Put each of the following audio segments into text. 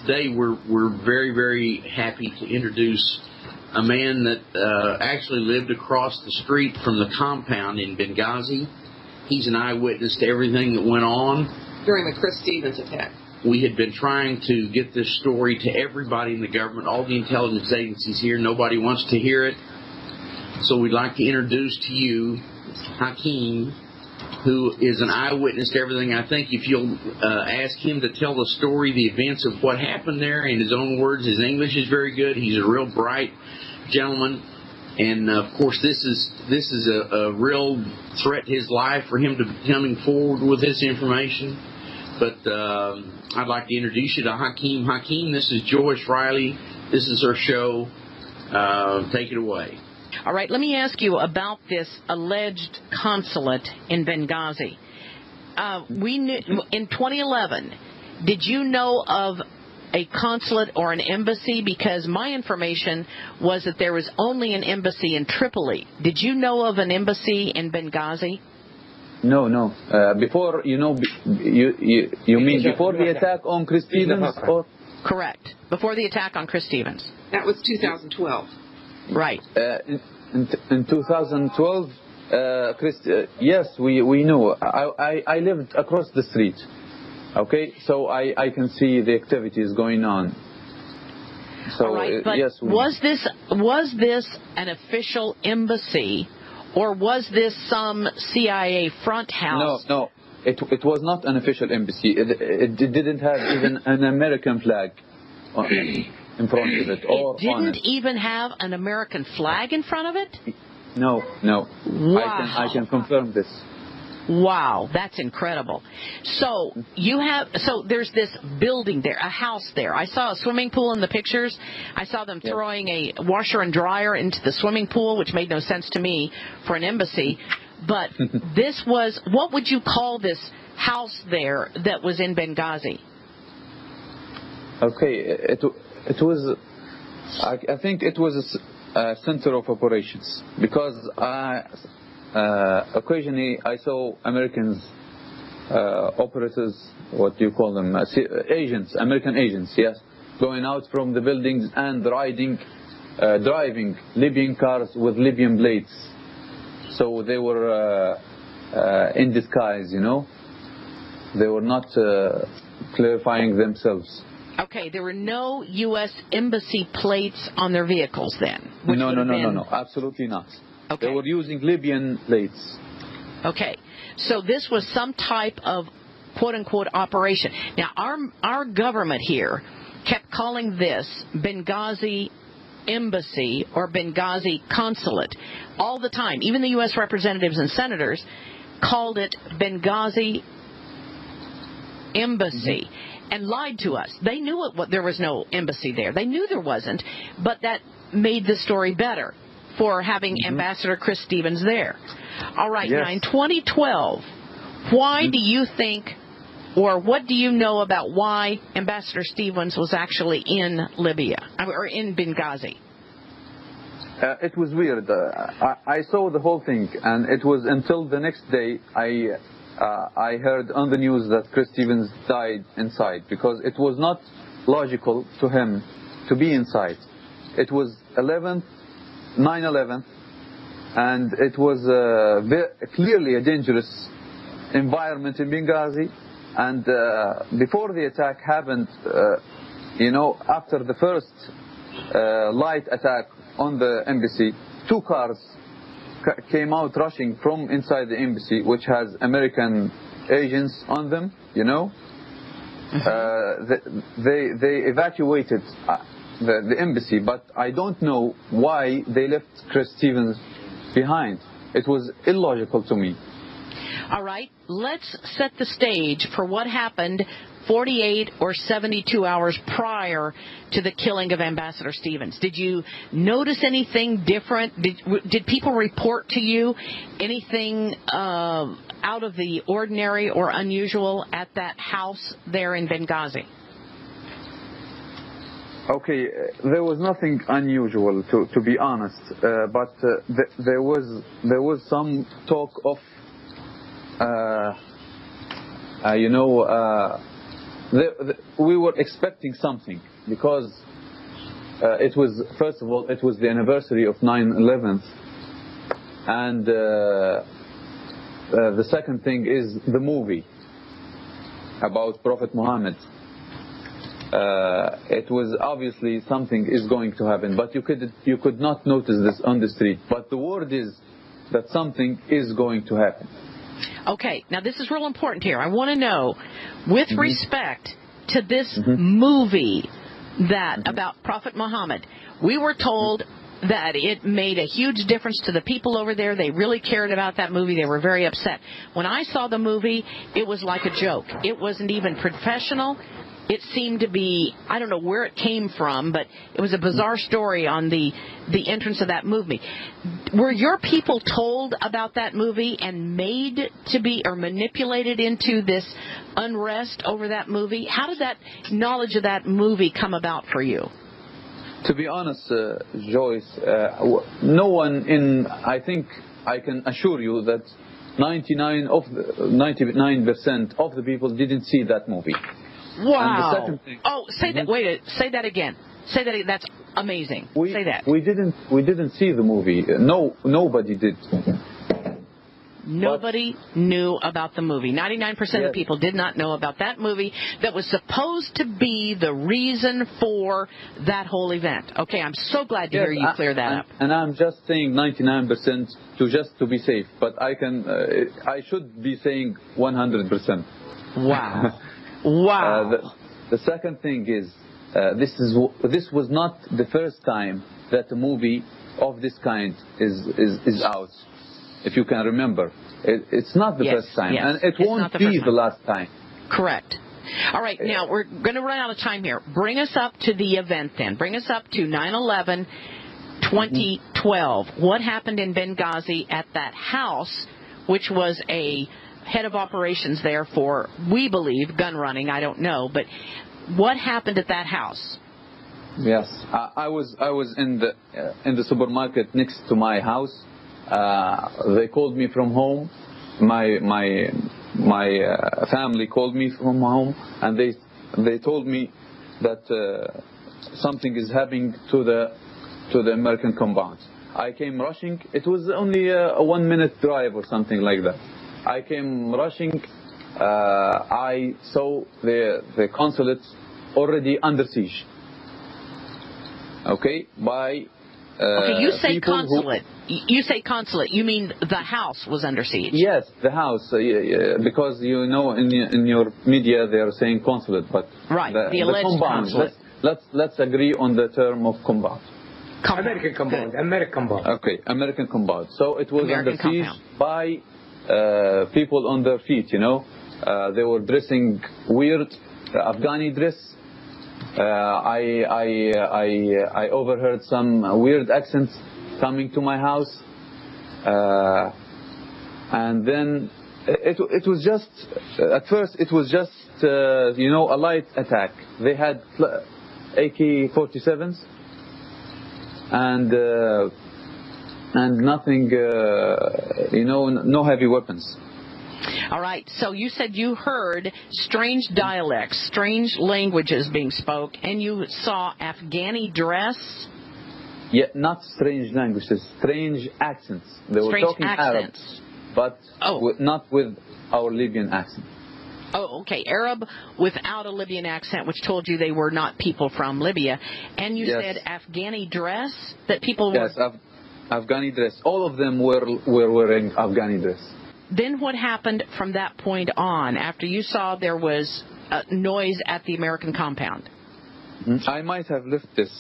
today we're very, very happy to introduce a man that actually lived across the street from the compound in Benghazi. He's an eyewitness to everything that went on during the Chris Stevens attack. We had been trying to get this story to everybody in the government, all the intelligence agencies here. Nobody wants to hear it. So we'd like to introduce to you Hakim, who is an eyewitness to everything. I think if you'll ask him to tell the story, the events of what happened there in his own words. His English is very good. He's a real bright gentleman. And, of course, this is a real threat to his life for him to be coming forward with this information. But I'd like to introduce you to Hakim. Hakim, this is Joyce Riley. This is our show. Take it away. All right, let me ask you about this alleged consulate in Benghazi. We knew in 2011, did you know of a consulate or an embassy? Because my information was that there was only an embassy in Tripoli. Did you know of an embassy in Benghazi? No. Before, you mean before the attack on Chris Stevens? Or? Correct. Before the attack on Chris Stevens. That was 2012. Right. In 2012, yes, we knew. I lived across the street. Okay, so I can see the activities going on. So, all right, but yes, was this an official embassy, or was this some CIA front house? No, it was not an official embassy. It didn't have even an American flag in front of it. Or it didn't even have an American flag in front of it? No. Wow. I can confirm this. Wow, that's incredible. So there's this building there, a house there. I saw a swimming pool in the pictures. I saw them throwing a washer and dryer into the swimming pool, which made no sense to me for an embassy. But this was, what would you call this house there that was in Benghazi? Okay, it was, I think it was a center of operations, because occasionally I saw Americans, operators, what do you call them, agents, American agents, yes, going out from the buildings and driving Libyan cars with Libyan blades. So they were in disguise, They were not clarifying themselves. Okay, there were no U.S. embassy plates on their vehicles then? No, absolutely not. Okay. They were using Libyan plates. Okay, so this was some type of quote-unquote operation. Now, our government here kept calling this Benghazi Embassy or Benghazi Consulate all the time. Even the U.S. representatives and senators called it Benghazi Embassy and lied to us. They knew there was no embassy there. They knew there wasn't, but that made the story better for having Ambassador Chris Stevens there. All right, yes. Now in 2012, why do you think, or what do you know about why Ambassador Stevens was actually in Libya, or in Benghazi? It was weird. I saw the whole thing, and it was until the next day I heard on the news that Chris Stevens died inside, because it was not logical to him to be inside. It was 9/11, and it was clearly a dangerous environment in Benghazi. And before the attack happened, after the first light attack on the embassy, 2 cars came out rushing from inside the embassy, which has American agents on them, They evacuated the embassy, but I don't know why they left Chris Stevens behind. It was illogical to me. All right, let's set the stage for what happened 48 or 72 hours prior to the killing of Ambassador Stevens. Did you notice anything different? Did people report to you anything out of the ordinary or unusual at that house there in Benghazi? Okay, there was nothing unusual, to be honest, but there was some talk of we were expecting something, because it was, first of all, it was the anniversary of 9/11, and the second thing is the movie about Prophet Muhammad. It was obviously something is going to happen, but you could not notice this on the street. But the word is that something is going to happen. Okay, now this is real important here. I want to know, with respect to this movie that about Prophet Muhammad, we were told that it made a huge difference to the people over there. They really cared about that movie. They were very upset. When I saw the movie, it was like a joke. It wasn't even professional. It seemed to be, I don't know where it came from, but it was a bizarre story on the entrance of that movie. Were your people told about that movie and made to be, or manipulated into this unrest over that movie? How did that knowledge of that movie come about for you? To be honest, Joyce, no one I think I can assure you that 99% of the people didn't see that movie. Wow. And the second thing, say that. Wait, say that again. Say that. That's amazing. Say that. We didn't see the movie. Nobody did. Nobody knew about the movie. 99% of people did not know about that movie that was supposed to be the reason for that whole event. Okay, I'm so glad to hear you clear that up. And I'm just saying 99% to be safe, but I should be saying 100%. Wow. Wow. The second thing is, this was not the first time that a movie of this kind is out. If you can remember, it's not the first time, and it won't be the last time. Correct. All right, now we're going to run out of time here. Bring us up to the event then. Bring us up to 9/11/2012. What happened in Benghazi at that house, which was a head of operations there for, we believe, gun running. I don't know, but what happened at that house? Yes, I was in the supermarket next to my house. They called me from home. My family called me from home, and they told me that something is happening to the American compound. I came rushing. It was only a 1-minute drive or something like that. I came rushing. I saw the consulate already under siege. Okay, by okay, you say consulate. You say consulate. You mean the house was under siege? Yes, the house, because you know in your media they are saying consulate, but right, the alleged compound. Consulate. Let's agree on the term of compound. American compound. American compound. Okay, American compound. So it was American under siege compound. by people on their feet. You know, they were dressing weird, Afghani dress. I overheard some weird accents coming to my house, and then it was just at first it was just a light attack. They had AK-47s and nothing, no heavy weapons. All right, so you said you heard strange dialects, strange languages being spoke, and you saw Afghani dress? Yeah, not strange languages, strange accents. They were talking accents. Arab, but not with our Libyan accent. Oh, okay, Arab without a Libyan accent, which told you they were not people from Libya. And you said Afghani dress, that people were... Yes, Afghani dress. All of them were wearing Afghani dress. Then what happened from that point on, after you saw there was noise at the American compound? I might have left this.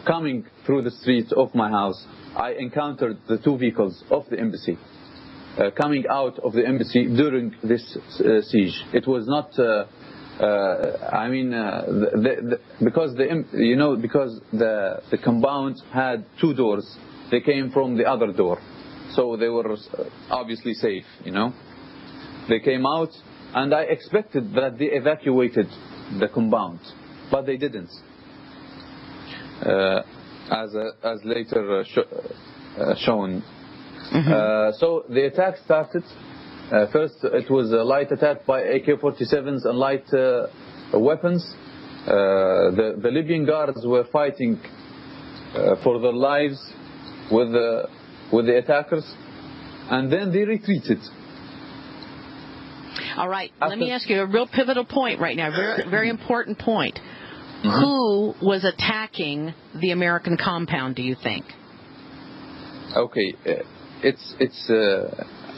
Coming through the streets of my house, I encountered the 2 vehicles of the embassy coming out of the embassy during this siege. It was not. Because the compound had 2 doors, they came from the other door. So they were obviously safe, They came out, and I expected that they evacuated the compound, but they didn't. As later shown. So the attack started, First, it was a light attack by AK-47s and light weapons. The Libyan guards were fighting for their lives with the attackers, and then they retreated. All right, let me ask you a real pivotal point right now, very, very important point. Who was attacking the American compound, do you think? Okay,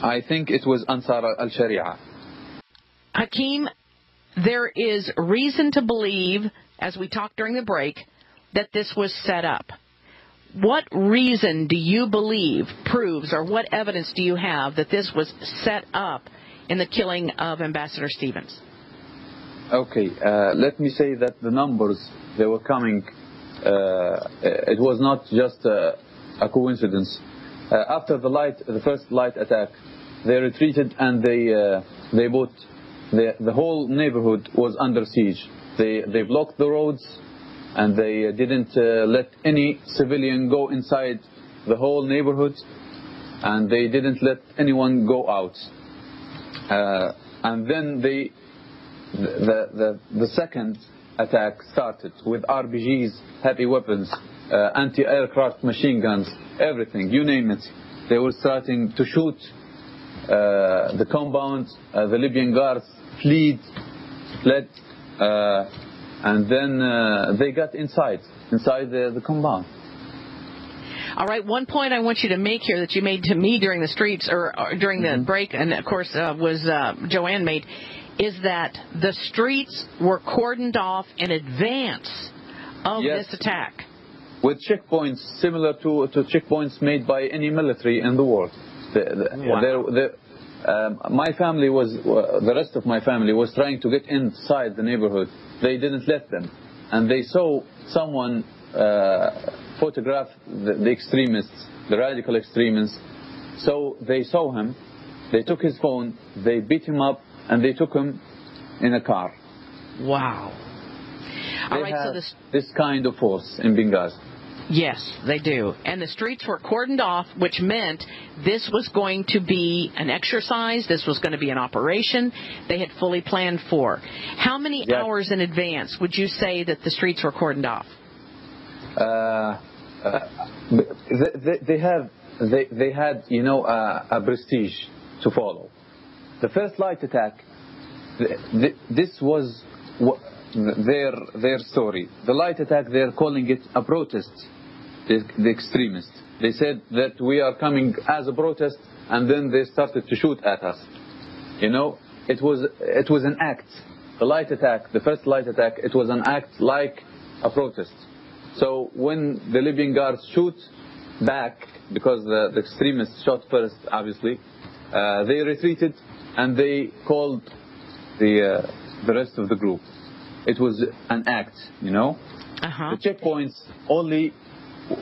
I think it was Ansar al-Sharia. Hakim, there is reason to believe, as we talked during the break, that this was set up. What reason do you believe proves, or what evidence do you have that this was set up in the killing of Ambassador Stevens? Okay, let me say that the numbers, they were coming, it was not just a coincidence. After the first light attack, they retreated, and they both, the whole neighborhood was under siege. They blocked the roads, and they didn't let any civilian go inside the whole neighborhood, and they didn't let anyone go out. And then the second attack started with RPGs, heavy weapons, anti-aircraft machine guns, everything, you name it. They were starting to shoot the compound. The Libyan guards fled, and then they got inside the compound. All right, one point I want you to make here that you made to me during the streets, or during the break, and of course was JoAnne made, is that the streets were cordoned off in advance of this attack. With checkpoints similar to checkpoints made by any military in the world. My family the rest of my family was trying to get inside the neighborhood. They didn't let them, and they saw someone photograph the extremists, the radical extremists. So they saw him, they took his phone, they beat him up, and they took him in a car. Wow. All right, so this kind of force in Benghazi. Yes, they do. And the streets were cordoned off, which meant this was going to be an exercise, this was going to be an operation they had fully planned for. How many hours in advance would you say that the streets were cordoned off? They had, you know, a prestige to follow. The first light attack, this was their story. The light attack, they're calling it a protest. The extremists, they said that we are coming as a protest, and then they started to shoot at us. You know, it was an act. The light attack, the first light attack, it was an act like a protest. So when the Libyan guards shoot back, because the extremists shot first, obviously, they retreated, and they called the rest of the group. It was an act, you know. The checkpoints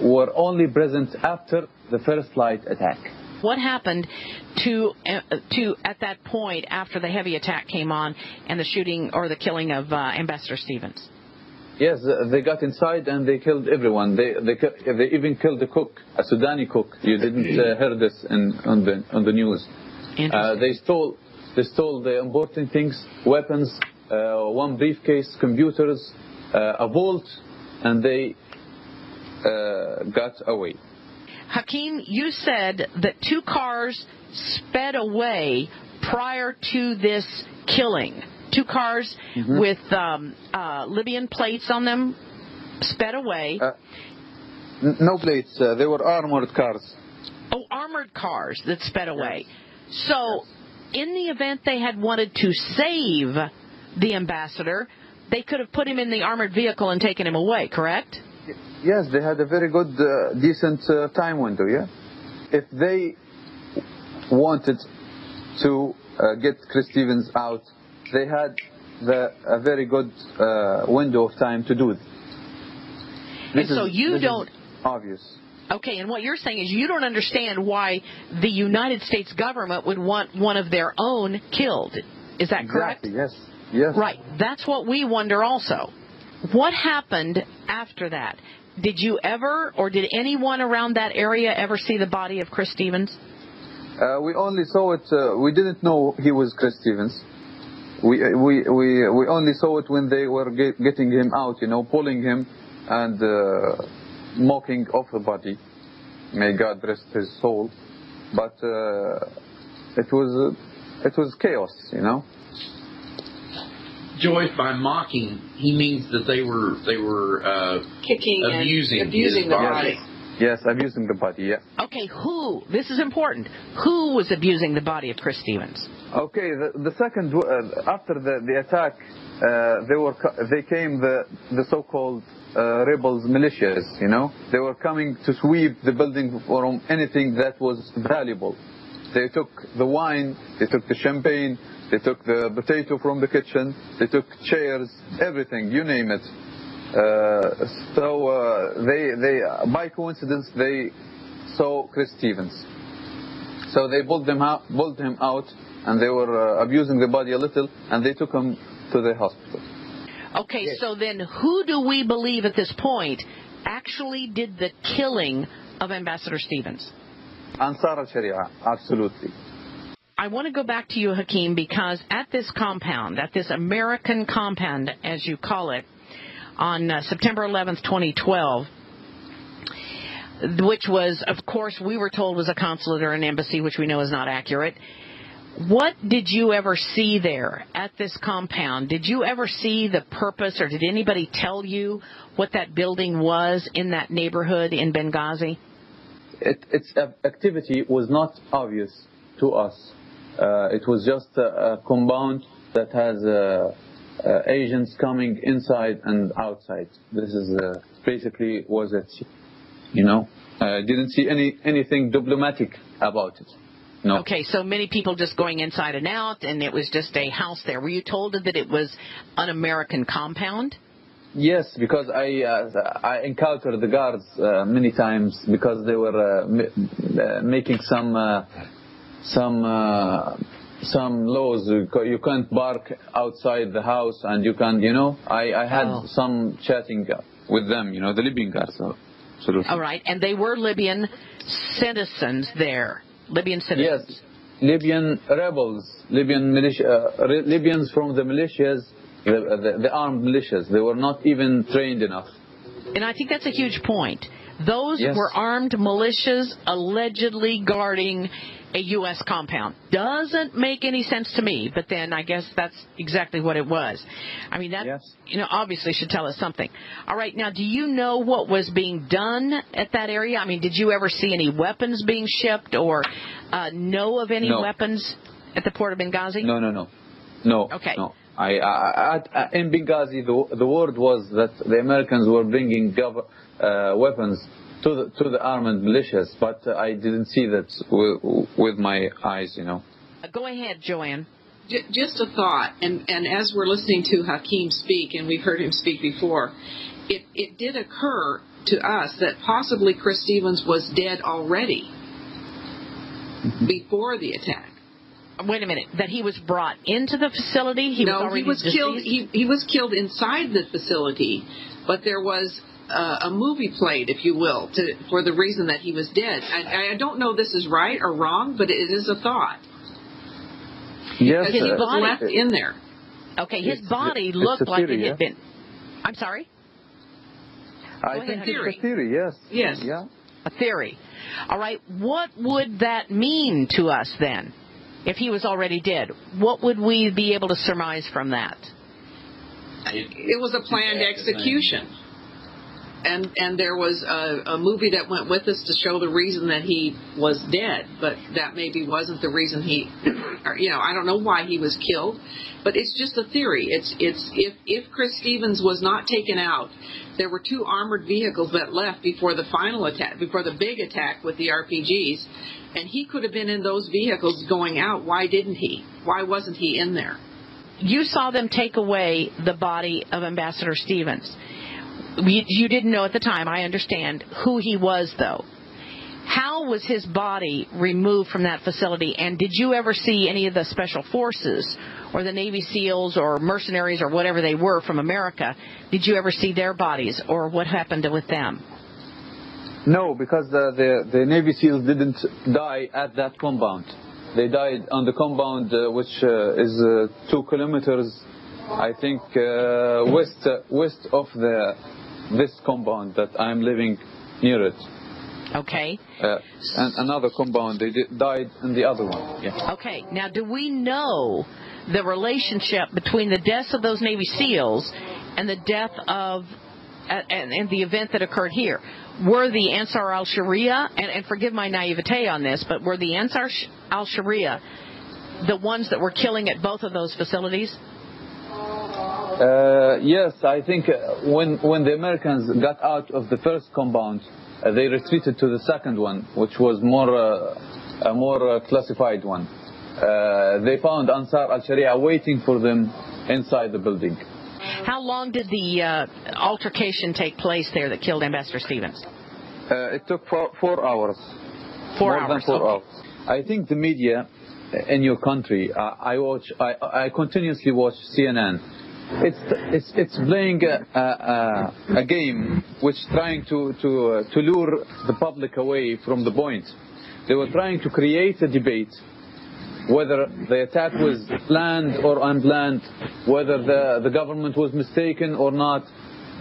were only present after the first light attack. What happened to at that point after the heavy attack came on and the shooting or the killing of Ambassador Stevens? Yes, they got inside and they killed everyone. They even killed the cook, a Sudani cook. You didn't hear this on the news. They stole the important things, weapons, one briefcase, computers, a vault, and they got away. Hakim, you said that 2 cars sped away prior to this killing. 2 cars with Libyan plates on them sped away. No plates. They were armored cars. Oh, armored cars that sped away. Yes. So, in the event they had wanted to save the ambassador, they could have put him in the armored vehicle and taken him away, correct? Yes, they had a very good, decent time window, yeah? If they wanted to get Chris Stevens out, they had a very good window of time to do it. This is obvious. Okay, and what you're saying is you don't understand why the United States government would want one of their own killed. Is that correct? Exactly, yes. Yes. Right. That's what we wonder also. What happened after that? Did you ever, or did anyone around that area ever see the body of Chris Stevens? We only saw it. We didn't know he was Chris Stevens. We only saw it when they were getting him out, pulling him and mocking off the body. May God rest his soul. But it was chaos, Joyce, by mocking, he means that they were Kicking abusing and abusing his the body. body. Yes, abusing the body, yeah. Okay, who? This is important. Who was abusing the body of Chris Stevens? Okay, the second, after the attack, they came the so-called rebels, militias, They were coming to sweep the building from anything that was valuable. They took the wine, they took the champagne, they took the potato from the kitchen, they took chairs, everything, you name it. They by coincidence, they saw Chris Stevens. So they pulled him out, and they were abusing the body a little, and they took him to the hospital. Okay, so then who do we believe at this point actually did the killing of Ambassador Stevens? Ansar al-Sharia, absolutely. I want to go back to you, Hakim, because at this compound, at this American compound, as you call it, on September 11th, 2012, which was, of course, we were told was a consulate or an embassy, which we know is not accurate. What did you ever see there at this compound? Did you ever see the purpose, or did anybody tell you what that building was in that neighborhood in Benghazi? Its activity was not obvious to us. It was just a compound that has agents coming inside and outside. This is basically was it. I didn't see anything diplomatic about it. No. Okay, so many people just going inside and out, and it was just a house there. Were you told that it was an American compound? Yes, because I encountered the guards many times because they were making some laws. You can't bark outside the house, and you can't, I had some chatting with them, the Libyan guards. Absolutely. All right, and they were Libyan citizens there. Libyan citizens. Yes, Libyan rebels, Libyan militia, Libyans from the militias, the armed militias. They were not even trained enough. And I think that's a huge point. Those were armed militias allegedly guarding a U.S. compound. Doesn't make any sense to me, but then I guess that's exactly what it was. I mean, that obviously should tell us something. All right, now, do you know what was being done at that area? I mean, did you ever see any weapons being shipped or know of any weapons at the port of Benghazi? No. Okay. No. In Benghazi, the word was that the Americans were bringing weapons to the armed militias, but I didn't see that with my eyes, Go ahead, JoAnne. Just a thought, and as we're listening to Hakim speak, and we've heard him speak before, it did occur to us that possibly Chris Stevens was dead already before the attack. Wait a minute. That he was brought into the facility? He was killed. He was killed inside the facility, but there was a movie played, if you will, for the reason that he was dead. I don't know if this is right or wrong, but it is a thought. Yes, he was left in there. Okay, his body looked like it had been. I'm sorry? I think it's a theory, yes. Yes. Yeah. A theory. All right, what would that mean to us then, if he was already dead? What would we be able to surmise from that? It was a planned execution. And there was a movie that went with us to show the reason that he was dead, but that maybe wasn't the reason I don't know why he was killed, but it's just a theory. It's if Chris Stevens was not taken out, there were 2 armored vehicles that left before the final attack, before the big attack with the RPGs, and he could have been in those vehicles going out. Why didn't he? Why wasn't he in there? You saw them take away the body of Ambassador Stevens. You didn't know at the time, I understand, who he was, though. How was his body removed from that facility? And did you ever see any of the special forces or the Navy SEALs or mercenaries or whatever they were from America? Did you ever see their bodies, or what happened with them? No, because the Navy SEALs didn't die at that compound. They died on the compound, which is 2 kilometers, I think, west of this compound that I'm living near it. Okay. And another compound, they died in the other one. Yeah. Okay. Now, do we know the relationship between the deaths of those Navy SEALs and the death of and the event that occurred here? Were the Ansar al-Sharia, and forgive my naivete on this, but were the Ansar al-Sharia the ones that were killing at both of those facilities? Yes, I think when the Americans got out of the first compound, they retreated to the second one, which was a more classified one. They found Ansar al-Sharia waiting for them inside the building. How long did the altercation take place there that killed Ambassador Stevens? It took 4 hours. 4 More hours. than 4 okay. hours. I think the media in your country, I continuously watch CNN. It's playing a game which trying to lure the public away from the point. They were trying to create a debate whether the attack was planned or unplanned, whether the government was mistaken or not.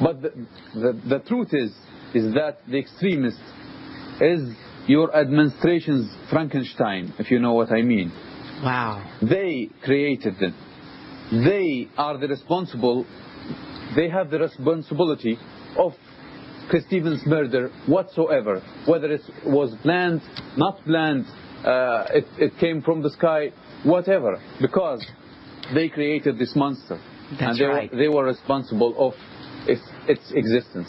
But the truth is that the extremist is your administration's Frankenstein, if you know what I mean. Wow. They created them. They are the responsible. They have the responsibility of Chris Stevens' murder whatsoever, whether it was planned, not planned, it came from the sky, whatever, because they created this monster. That's and right. They were responsible of its existence.